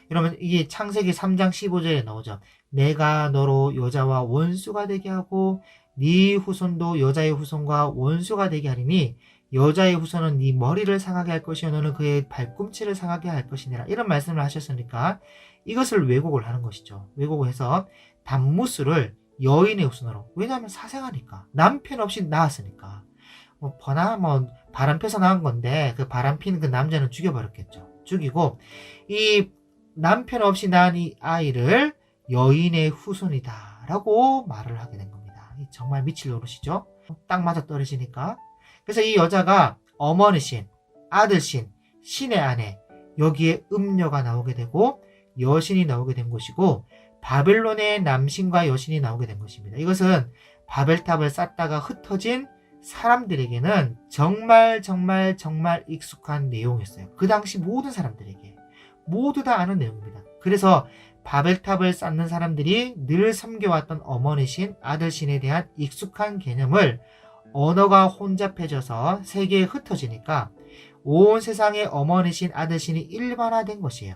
여러분, 이게 창세기 3장 15절에 나오죠. 내가 너로 여자와 원수가 되게 하고 네 후손도 여자의 후손과 원수가 되게 하리니 여자의 후손은 네 머리를 상하게 할 것이요 너는 그의 발꿈치를 상하게 할 것이니라, 이런 말씀을 하셨으니까 이것을 왜곡을 하는 것이죠. 왜곡을 해서 담무스를 여인의 후손으로, 왜냐하면 사생하니까, 남편 없이 낳았으니까, 바람 펴서 낳은 건데 그 바람 피는 그 남자는 죽여버렸겠죠. 죽이고 이 남편 없이 낳은 이 아이를 여인의 후손이다 라고 말을 하게 된 겁니다. 정말 미칠 노릇이죠. 딱 맞아 떨어지니까. 그래서 이 여자가 어머니신, 아들신, 신의 아내, 여기에 음녀가 나오게 되고 여신이 나오게 된 것이고 바벨론의 남신과 여신이 나오게 된 것입니다. 이것은 바벨탑을 쌓다가 흩어진 사람들에게는 정말 익숙한 내용이었어요. 그 당시 모든 사람들에게 모두 다 아는 내용입니다. 그래서 바벨탑을 쌓는 사람들이 늘 섬겨왔던 어머니신, 아들신에 대한 익숙한 개념을 언어가 혼잡해져서 세계에 흩어지니까 온 세상의 어머니신, 아들신이 일반화된 것이에요.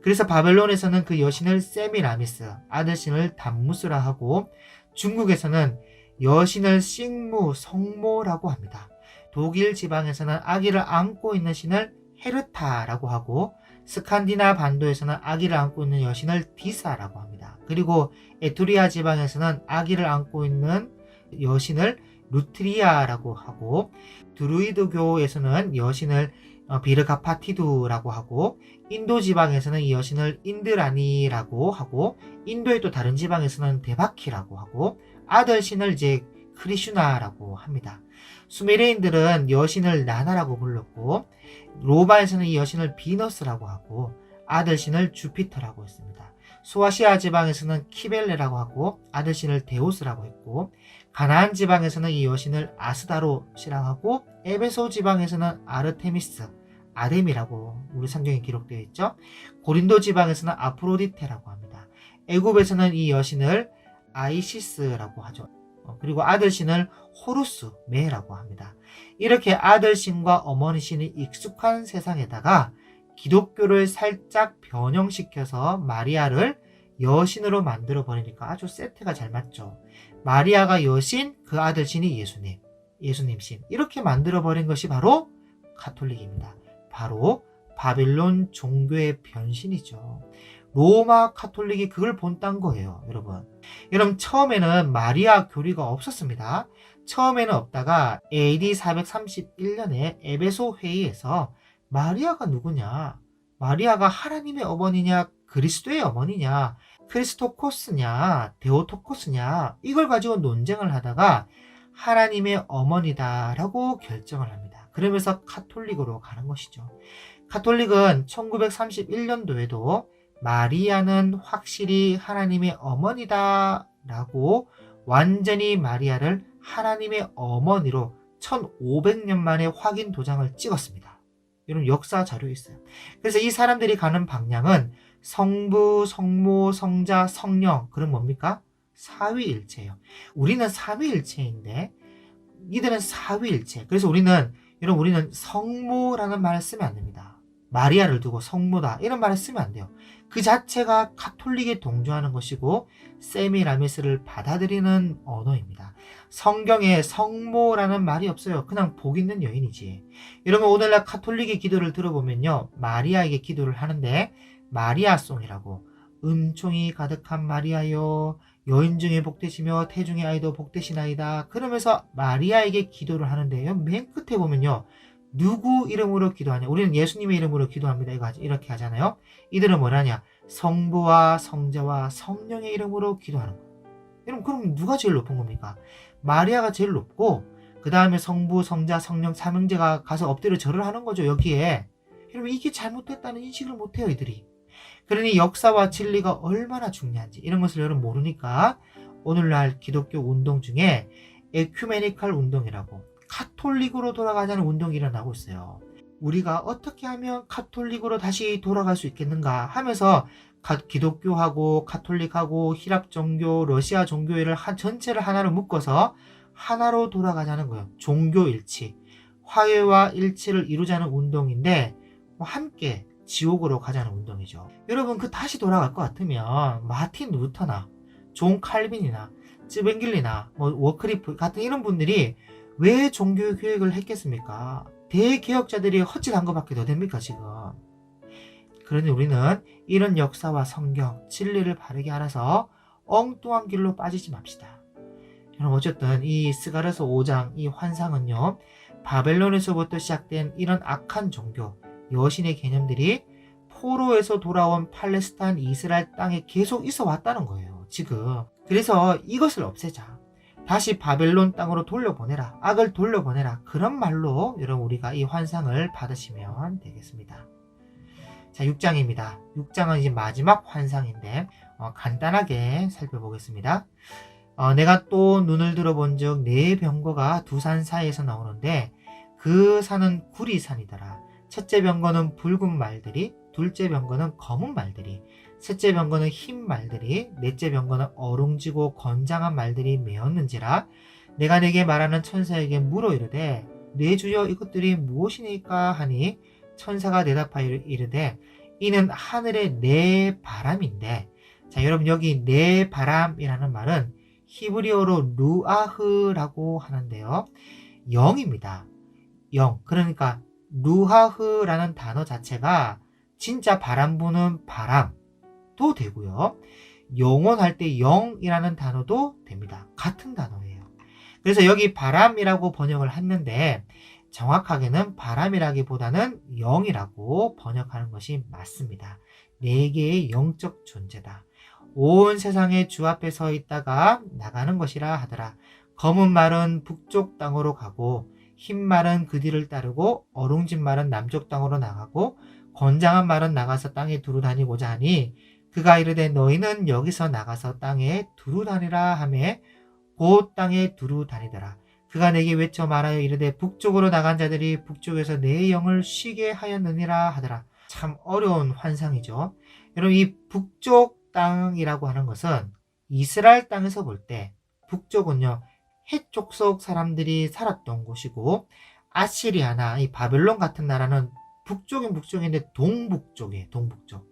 그래서 바벨론에서는 그 여신을 세미라미스, 아들신을 담무스라 하고, 중국에서는 여신을 싱무, 성모라고 합니다. 독일 지방에서는 아기를 안고 있는 신을 헤르타라고 하고, 스칸디나 반도에서는 아기를 안고 있는 여신을 디사라고 합니다. 그리고 에투리아 지방에서는 아기를 안고 있는 여신을 루트리아라고 하고, 드루이드교에서는 여신을 비르가파티두라고 하고, 인도 지방에서는 이 여신을 인드라니라고 하고, 인도의 또 다른 지방에서는 데바키라고 하고, 아들신을 이제 크리슈나라고 합니다. 수메르인들은 여신을 나나라고 불렀고, 로마에서는 이 여신을 비너스라고 하고, 아들신을 주피터라고 했습니다. 소아시아 지방에서는 키벨레라고 하고, 아들신을 데우스라고 했고, 가나안 지방에서는 이 여신을 아스다롯이라고 하고, 에베소 지방에서는 아르테미스, 아뎀이라고 우리 성경에 기록되어 있죠. 고린도 지방에서는 아프로디테라고 합니다. 애굽에서는 이 여신을 아이시스라고 하죠. 그리고 아들신을 호루스, 메라고 합니다. 이렇게 아들신과 어머니신이 익숙한 세상에다가 기독교를 살짝 변형시켜서 마리아를 여신으로 만들어 버리니까 아주 세트가 잘 맞죠. 마리아가 여신, 그 아들신이 예수님, 예수님신, 이렇게 만들어 버린 것이 바로 가톨릭입니다. 바로 바빌론 종교의 변신이죠. 로마 가톨릭이 그걸 본딴 거예요, 여러분. 여러분, 처음에는 마리아 교리가 없었습니다. 처음에는 없다가 AD 431년에 에베소 회의에서 마리아가 누구냐? 마리아가 하나님의 어머니냐? 그리스도의 어머니냐? 크리스토코스냐? 데오토코스냐? 이걸 가지고 논쟁을 하다가 하나님의 어머니다라고 결정을 합니다. 그러면서 가톨릭으로 가는 것이죠. 가톨릭은 1931년도에도 마리아는 확실히 하나님의 어머니다라고 완전히 마리아를 하나님의 어머니로 1500년 만에 확인 도장을 찍었습니다. 여러분, 역사 자료에 있어요. 그래서 이 사람들이 가는 방향은 성부, 성모, 성자, 성령, 그럼 뭡니까? 사위일체예요. 우리는 삼위일체인데 이들은 사위일체. 그래서 우리는 성모라는 말을 쓰면 안 됩니다. 마리아를 두고 성모다 이런 말을 쓰면 안 돼요. 그 자체가 가톨릭에 동조하는 것이고 세미라미스를 받아들이는 언어입니다. 성경에 성모라는 말이 없어요. 그냥 복 있는 여인이지. 여러분, 오늘날 가톨릭의 기도를 들어보면요, 마리아에게 기도를 하는데 마리아송이라고, 은총이 가득한 마리아여, 여인 중에 복되시며 태중의 아이도 복되시나이다, 그러면서 마리아에게 기도를 하는데요, 맨 끝에 보면요, 누구 이름으로 기도하냐? 우리는 예수님의 이름으로 기도합니다. 이렇게 하잖아요. 이들은 뭐라냐? 성부와 성자와 성령의 이름으로 기도하는 거예요. 여러분, 그럼 누가 제일 높은 겁니까? 마리아가 제일 높고, 그 다음에 성부, 성자, 성령, 삼형제가 가서 엎드려 절을 하는 거죠. 여기에. 여러분 이게 잘못됐다는 인식을 못해요 이들이. 그러니 역사와 진리가 얼마나 중요한지 이런 것을 여러분 모르니까 오늘날 기독교 운동 중에 에큐메니칼 운동이라고 카톨릭으로 돌아가자는 운동이 일어나고 있어요. 우리가 어떻게 하면 카톨릭으로 다시 돌아갈 수 있겠는가 하면서 기독교하고 카톨릭하고 히랍 종교, 러시아 종교를 전체를 하나로 묶어서 하나로 돌아가자는 거예요. 종교 일치, 화해와 일치를 이루자는 운동인데 함께 지옥으로 가자는 운동이죠. 여러분 다시 돌아갈 것 같으면 마틴 루터나 존 칼빈이나 쯔뱅길리나 워크리프 같은 이런 분들이 왜 종교 교육을 했겠습니까? 대개혁자들이 헛짓한 것밖에 더 됩니까 지금? 그러니 우리는 이런 역사와 성경, 진리를 바르게 알아서 엉뚱한 길로 빠지지 맙시다. 여러분 어쨌든 이 스가랴서 5장 이 환상은요, 바벨론에서부터 시작된 이런 악한 종교, 여신의 개념들이 포로에서 돌아온 팔레스타인 이스라엘 땅에 계속 있어 왔다는 거예요 지금. 그래서 이것을 없애자, 다시 바벨론 땅으로 돌려보내라, 악을 돌려보내라, 그런 말로 여러분 우리가 이 환상을 받으시면 되겠습니다. 자, 6장입니다 6장은 이제 마지막 환상인데 간단하게 살펴보겠습니다. 내가 또 눈을 들어본 즉 네 병거가 두 산 사이에서 나오는데 그 산은 구리산이더라. 첫째 병거는 붉은 말들이, 둘째 병거는 검은 말들이, 셋째 병거는 흰 말들이, 넷째 병거는 어룽지고 건장한 말들이 메었는지라. 내가 내게 말하는 천사에게 물어 이르되 내 주여 이것들이 무엇이니까 하니 천사가 대답하여 이르되 이는 하늘의 네 바람인데. 자, 여러분 여기 네 바람이라는 말은 히브리어로 루아흐라고 하는데요, 영입니다. 영. 그러니까 루하흐라는 단어 자체가 진짜 바람 부는 바람도 되고요, 영원할 때 영이라는 단어도 됩니다. 같은 단어예요. 그래서 여기 바람이라고 번역을 했는데 정확하게는 바람이라기보다는 영이라고 번역하는 것이 맞습니다. 네 개의 영적 존재다. 온 세상의 주 앞에 서 있다가 나가는 것이라 하더라. 검은 말은 북쪽 땅으로 가고 흰 말은 그 뒤를 따르고 어룽진 말은 남쪽 땅으로 나가고 건장한 말은 나가서 땅에 두루 다니고자 하니 그가 이르되 너희는 여기서 나가서 땅에 두루 다니라 하매 곧 땅에 두루 다니더라. 그가 내게 외쳐 말하여 이르되 북쪽으로 나간 자들이 북쪽에서 내 영을 쉬게 하였느니라 하더라. 참 어려운 환상이죠. 여러분 이 북쪽 땅이라고 하는 것은 이스라엘 땅에서 볼 때 북쪽은요 해족속 사람들이 살았던 곳이고, 아시리아나 이 바벨론 같은 나라는 북쪽인 북쪽인데 동북쪽이에요. 동북쪽.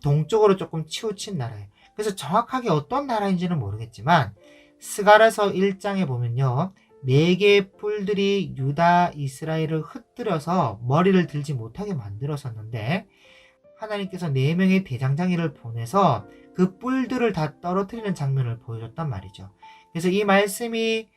동쪽으로 조금 치우친 나라예요. 그래서 정확하게 어떤 나라인지는 모르겠지만 스가랴서 1장에 보면요, 4개의 뿔들이 유다 이스라엘을 흩뜨려서 머리를 들지 못하게 만들었었는데 하나님께서 4명의 대장장이를 보내서 그 뿔들을 다 떨어뜨리는 장면을 보여줬단 말이죠. 그래서 이 말씀이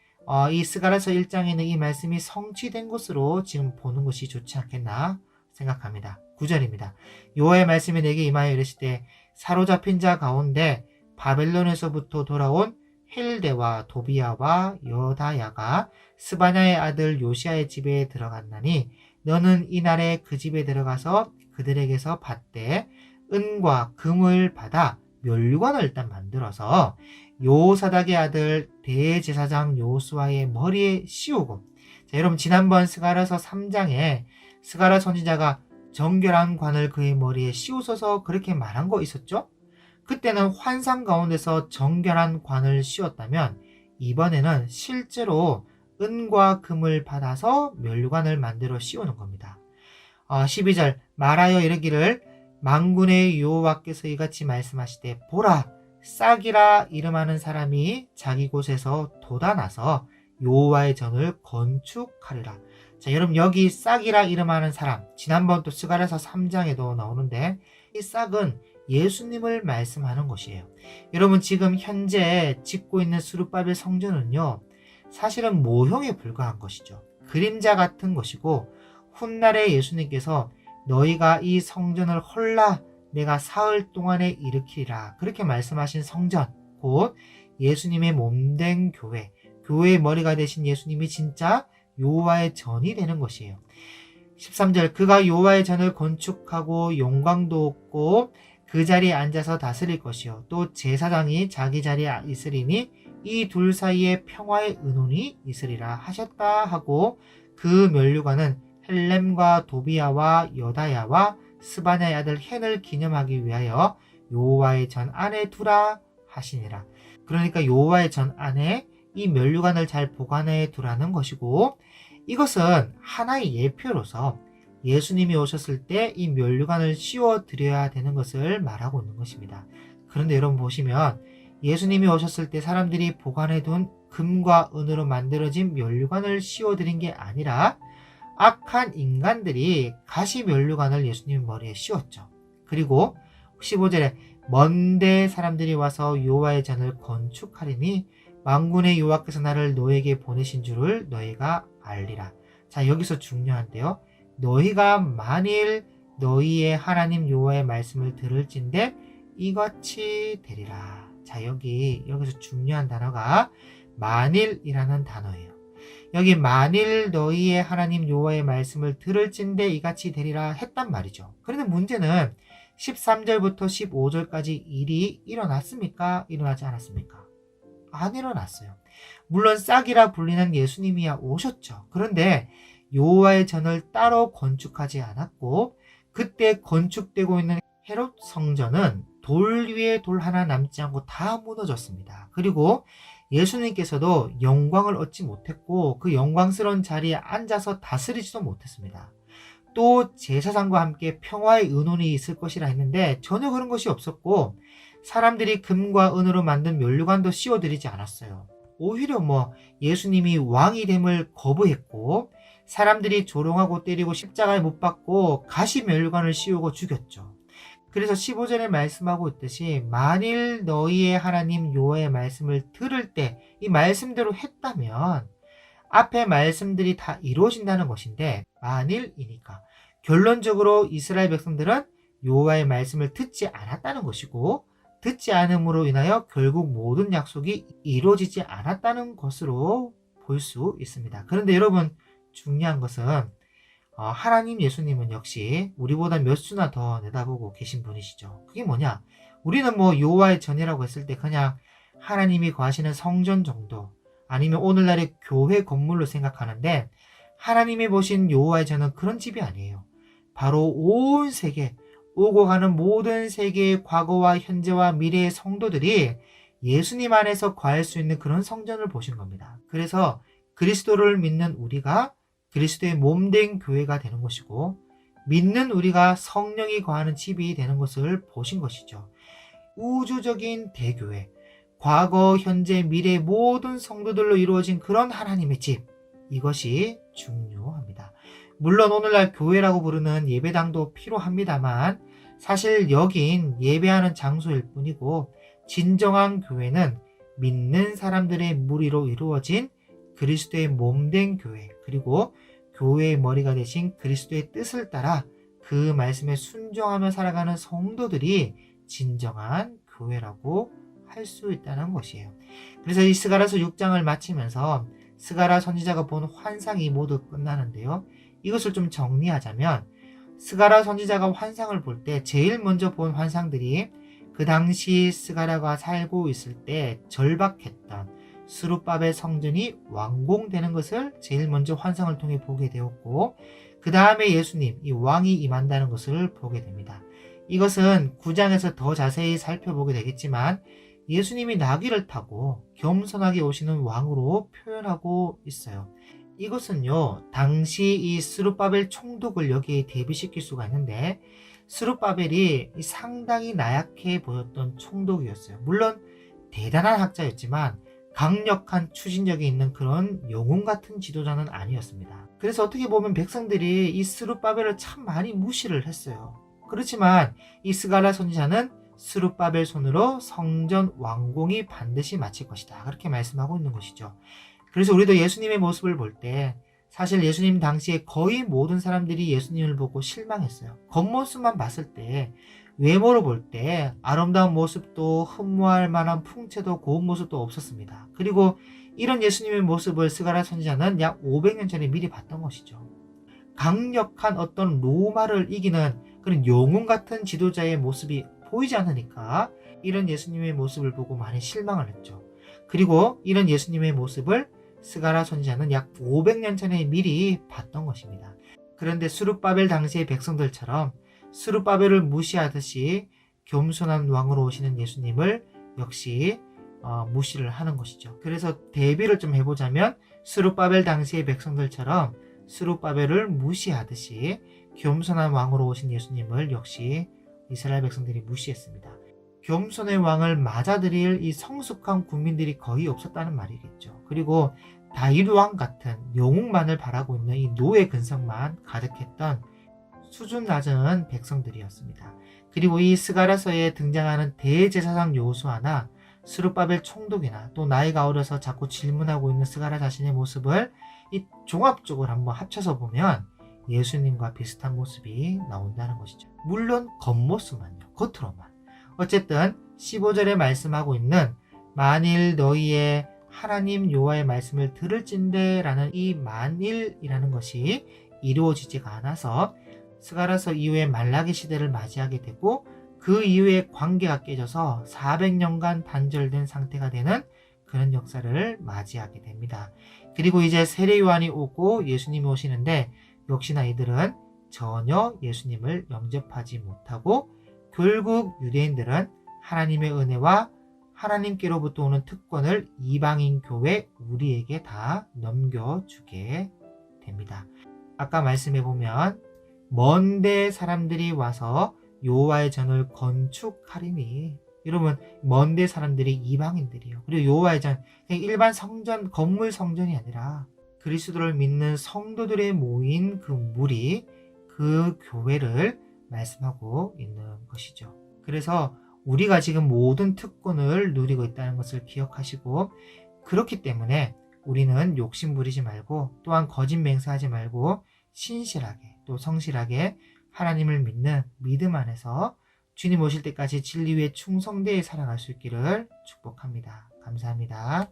이 스가랴서 1장에 있는 이 말씀이 성취된 것으로 지금 보는 것이 좋지 않겠나 생각합니다. 9절입니다. 여호와의 말씀이 내게 임하여 이르시되 사로잡힌 자 가운데 바벨론에서부터 돌아온 헬데와 도비야와 여다야가 스바냐의 아들 요시아의 집에 들어갔나니 너는 이날에 그 집에 들어가서 그들에게서 받되 은과 금을 받아 멸관을 일단 만들어서 요사닥의 아들 대제사장 요수아의 머리에 씌우고. 자, 여러분 지난번 스가랴서 3장에 스가랴 선지자가 정결한 관을 그의 머리에 씌우소서 그렇게 말한 거 있었죠? 그때는 환상 가운데서 정결한 관을 씌웠다면 이번에는 실제로 은과 금을 받아서 멸관을 만들어 씌우는 겁니다. 12절 말하여 이르기를 만군의 여호와께서 이같이 말씀하시되 보라 싹이라 이름하는 사람이 자기 곳에서 돋아나서 여호와의 전을 건축하리라. 자, 여러분 여기 싹이라 이름하는 사람, 지난번 또 스가랴서 3장에도 나오는데 이 싹은 예수님을 말씀하는 것이에요. 여러분 지금 현재 짓고 있는 스룹바벨 성전은요 사실은 모형에 불과한 것이죠. 그림자 같은 것이고 훗날에 예수님께서 너희가 이 성전을 헐라 내가 사흘 동안에 일으키리라 그렇게 말씀하신 성전, 곧 예수님의 몸된 교회, 교회의 머리가 되신 예수님이 진짜 여호와의 전이 되는 것이에요. 13절 그가 여호와의 전을 건축하고 영광도 얻고 그 자리에 앉아서 다스릴 것이요 또 제사장이 자기 자리에 있으리니 이 둘 사이에 평화의 의논이 있으리라 하셨다 하고 그 면류관은 헬렘과 도비야와 여다야와 스바냐의 아들 헨을 기념하기 위하여 여호와의 전 안에 두라 하시니라. 그러니까 여호와의 전 안에 이 면류관을 잘 보관해 두라는 것이고 이것은 하나의 예표로서 예수님이 오셨을 때 이 면류관을 씌워 드려야 되는 것을 말하고 있는 것입니다. 그런데 여러분 보시면 예수님이 오셨을 때 사람들이 보관해 둔 금과 은으로 만들어진 면류관을 씌워 드린 게 아니라 악한 인간들이 가시 면류관을 예수님 머리에 씌웠죠. 그리고 15절에 먼데 사람들이 와서 여호와의 전을 건축하리니 만군의 여호와께서 나를 너에게 보내신 줄을 너희가 알리라. 자, 여기서 중요한데요. 너희가 만일 너희의 하나님 여호와의 말씀을 들을진대 이같이 되리라. 자, 여기서 중요한 단어가 만일이라는 단어예요. 여기 만일 너희의 하나님 여호와의 말씀을 들을진대 이같이 되리라 했단 말이죠. 그런데 문제는 13절부터 15절까지 일이 일어났습니까? 일어나지 않았습니까? 안 일어났어요. 물론 싹이라 불리는 예수님이야 오셨죠. 그런데 여호와의 전을 따로 건축하지 않았고 그때 건축되고 있는 헤롯 성전은 돌 위에 돌 하나 남지 않고 다 무너졌습니다. 그리고 예수님께서도 영광을 얻지 못했고 그 영광스러운 자리에 앉아서 다스리지도 못했습니다. 또 제사장과 함께 평화의 의논이 있을 것이라 했는데 전혀 그런 것이 없었고 사람들이 금과 은으로 만든 면류관도 씌워드리지 않았어요. 오히려 예수님이 왕이 됨을 거부했고 사람들이 조롱하고 때리고 십자가에 못 박고 가시 면류관을 씌우고 죽였죠. 그래서 15절에 말씀하고 있듯이 만일 너희의 하나님 여호와의 말씀을 들을 때 이 말씀대로 했다면 앞에 말씀들이 다 이루어진다는 것인데 만일이니까 결론적으로 이스라엘 백성들은 여호와의 말씀을 듣지 않았다는 것이고 듣지 않음으로 인하여 결국 모든 약속이 이루어지지 않았다는 것으로 볼 수 있습니다. 그런데 여러분 중요한 것은 하나님 예수님은 역시 우리보다 몇 수나 더 내다보고 계신 분이시죠. 그게 뭐냐? 우리는 여호와의 전이라고 했을 때 그냥 하나님이 거하시는 성전 정도 아니면 오늘날의 교회 건물로 생각하는데 하나님이 보신 여호와의 전은 그런 집이 아니에요. 바로 온 세계 오고 가는 모든 세계의 과거와 현재와 미래의 성도들이 예수님 안에서 거할 수 있는 그런 성전을 보신 겁니다. 그래서 그리스도를 믿는 우리가 그리스도의 몸된 교회가 되는 것이고 믿는 우리가 성령이 거하는 집이 되는 것을 보신 것이죠. 우주적인 대교회, 과거, 현재, 미래 모든 성도들로 이루어진 그런 하나님의 집, 이것이 중요합니다. 물론 오늘날 교회라고 부르는 예배당도 필요합니다만 사실 여긴 예배하는 장소일 뿐이고 진정한 교회는 믿는 사람들의 무리로 이루어진 그리스도의 몸된 교회 그리고 교회의 머리가 되신 그리스도의 뜻을 따라 그 말씀에 순종하며 살아가는 성도들이 진정한 교회라고 할 수 있다는 것이에요. 그래서 이 스가랴서 6장을 마치면서 스가랴 선지자가 본 환상이 모두 끝나는데요. 이것을 좀 정리하자면 스가랴 선지자가 환상을 볼 때 제일 먼저 본 환상들이 그 당시 스가랴가 살고 있을 때 절박했던 스룹바벨 성전이 완공되는 것을 제일 먼저 환상을 통해 보게 되었고 그 다음에 예수님, 이 왕이 임한다는 것을 보게 됩니다. 이것은 9장에서 더 자세히 살펴보게 되겠지만 예수님이 나귀를 타고 겸손하게 오시는 왕으로 표현하고 있어요. 이것은요, 당시 이 스룹바벨 총독을 여기에 대비시킬 수가 있는데 스룹바벨이 상당히 나약해 보였던 총독이었어요. 물론 대단한 학자였지만 강력한 추진력이 있는 그런 영웅 같은 지도자는 아니었습니다. 그래서 어떻게 보면 백성들이 이 스룹바벨을 참 많이 무시를 했어요. 그렇지만 이 스가랴 선지자는 스룹바벨 손으로 성전 완공이 반드시 마칠 것이다. 그렇게 말씀하고 있는 것이죠. 그래서 우리도 예수님의 모습을 볼 때 사실 예수님 당시에 거의 모든 사람들이 예수님을 보고 실망했어요. 겉모습만 봤을 때 외모로 볼 때 아름다운 모습도 흠모할 만한 풍채도 고운 모습도 없었습니다. 그리고 이런 예수님의 모습을 스가랴 선지자는 약 500년 전에 미리 봤던 것이죠. 강력한 어떤 로마를 이기는 그런 영웅 같은 지도자의 모습이 보이지 않으니까 이런 예수님의 모습을 보고 많이 실망을 했죠. 그리고 이런 예수님의 모습을 스가랴 선지자는 약 500년 전에 미리 봤던 것입니다. 그런데 스룹바벨 당시의 백성들처럼 스룹바벨을 무시하듯이 겸손한 왕으로 오시는 예수님을 역시 무시를 하는 것이죠. 그래서 대비를 좀 해보자면 스룹바벨 당시의 백성들처럼 스룹바벨을 무시하듯이 겸손한 왕으로 오신 예수님을 역시 이스라엘 백성들이 무시했습니다. 겸손의 왕을 맞아들일 이 성숙한 국민들이 거의 없었다는 말이겠죠. 그리고 다윗 왕 같은 영웅만을 바라고 있는 이 노예 근성만 가득했던 수준 낮은 백성들이었습니다. 그리고 이 스가랴서에 등장하는 대제사장 요수아나 스룹바벨 총독이나 또 나이가 어려서 자꾸 질문하고 있는 스가랴 자신의 모습을 이 종합적으로 한번 합쳐서 보면 예수님과 비슷한 모습이 나온다는 것이죠. 물론 겉모습만요. 겉으로만. 어쨌든 15절에 말씀하고 있는 만일 너희의 하나님 여호와의 말씀을 들을진대 라는 이 만일이라는 것이 이루어지지가 않아서 스가랴서 이후에 말라기 시대를 맞이하게 되고 그 이후에 관계가 깨져서 400년간 단절된 상태가 되는 그런 역사를 맞이하게 됩니다. 그리고 이제 세례 요한이 오고 예수님이 오시는데 역시나 이들은 전혀 예수님을 영접하지 못하고 결국 유대인들은 하나님의 은혜와 하나님께로부터 오는 특권을 이방인 교회 우리에게 다 넘겨주게 됩니다. 아까 말씀해보면 먼데 사람들이 와서 여호와의 전을 건축하리니, 여러분 먼데 사람들이 이방인들이요. 그리고 여호와의 전, 일반 성전, 건물 성전이 아니라 그리스도를 믿는 성도들의 모인 그 무리, 그 교회를 말씀하고 있는 것이죠. 그래서 우리가 지금 모든 특권을 누리고 있다는 것을 기억하시고, 그렇기 때문에 우리는 욕심 부리지 말고 또한 거짓 맹세하지 말고 신실하게 또 성실하게 하나님을 믿는 믿음 안에서 주님 오실 때까지 진리 위에 충성되게 살아갈 수 있기를 축복합니다. 감사합니다.